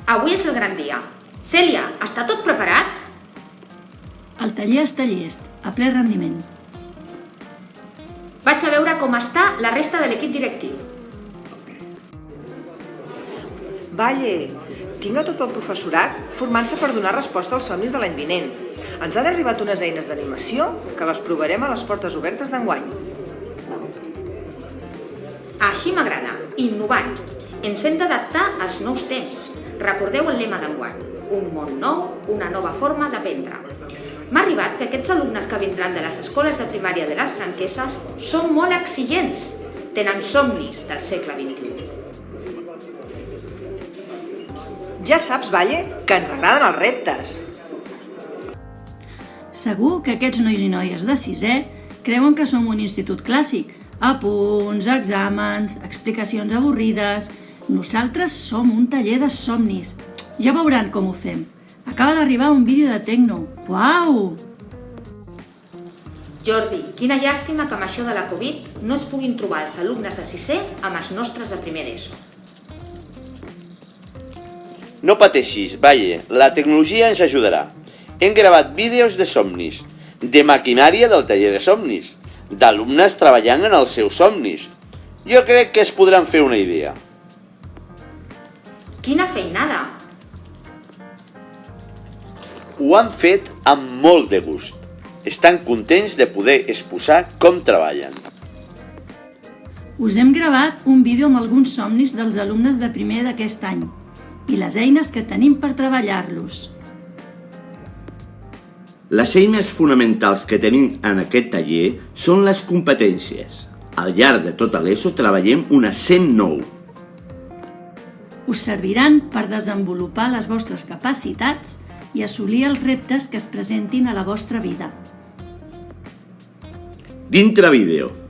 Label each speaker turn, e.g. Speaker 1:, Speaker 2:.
Speaker 1: Avui és el gran dia. Cèlia, està tot preparat?
Speaker 2: El taller està llest, a ple rendiment.
Speaker 1: Vaig a veure com està la resta de l'equip directiu.
Speaker 3: Valle, tinc a tot el professorat formant-se per donar resposta als somnis de l'any vinent. Ens han arribat unes eines d'animació que les provarem a les portes obertes d'enguany.
Speaker 1: Així m'agrada, innovant. Ens hem d'adaptar als nous temps. Recordeu el lema d'enguany: un món nou, una nova forma d'aprendre. M'ha arribat que aquests alumnes que vindran de les escoles de primària de les Franqueses són molt exigents. Tenen somnis del segle XXI.
Speaker 3: Ja saps, Valle, que ens agraden els reptes.
Speaker 2: Segur que aquests nois i noies de sisè creuen que som un institut clàssic. Apunts, exàmens, explicacions avorrides... Nosaltres som un taller de somnis. Ja veuran com ho fem. Acaba d'arribar un vídeo de Tecno. Uau!
Speaker 1: Jordi, quina llàstima que amb això de la Covid no es puguin trobar els alumnes de sisè amb els nostres de primer d'ESO.
Speaker 4: No pateixis, Valle, la tecnologia ens ajudarà. Hem gravat vídeos de somnis, de maquinària del taller de somnis, d'alumnes treballant en els seus somnis. Jo crec que es podran fer una idea.
Speaker 1: Quina feinada!
Speaker 4: Ho han fet amb molt de gust. Estan contents de poder exposar com treballen.
Speaker 2: Us hem gravat un vídeo amb alguns somnis dels alumnes de primer d'aquest any i les eines que tenim per treballar-los.
Speaker 5: Les eines fonamentals que tenim en aquest taller són les competències. Al llarg de tota l'ESO treballem unes 109.
Speaker 2: Us serviran per desenvolupar les vostres capacitats i assolir els reptes que es presentin a la vostra vida.
Speaker 5: Dintre vídeo.